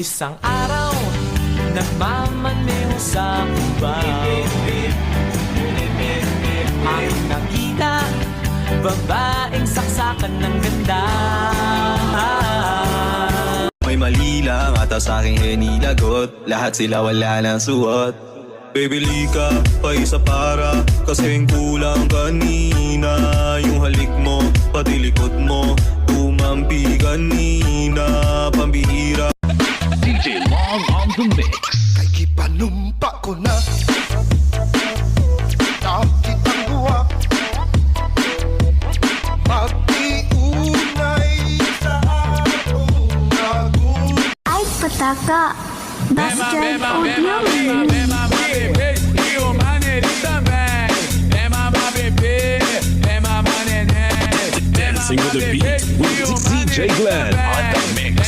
Isang araw, nagmamaneho sa kuba. Ang nakita, babaeng saksakan ng ganda. May mali lang ata sa aking hinilagot. Lahat sila wala ng suot. Bibili ka pa isa para kasing kulang kanina. Yung halik mo, pati likod mo, tumampi kanina. Pambihira. DJ Long on the mix. Kay gipanumpa ko na nakitang buwa. Magtiunay sa akong nagun. Ay, pataka. Bastard Audio. Dancing with the beat with DJ Glenn on the mix.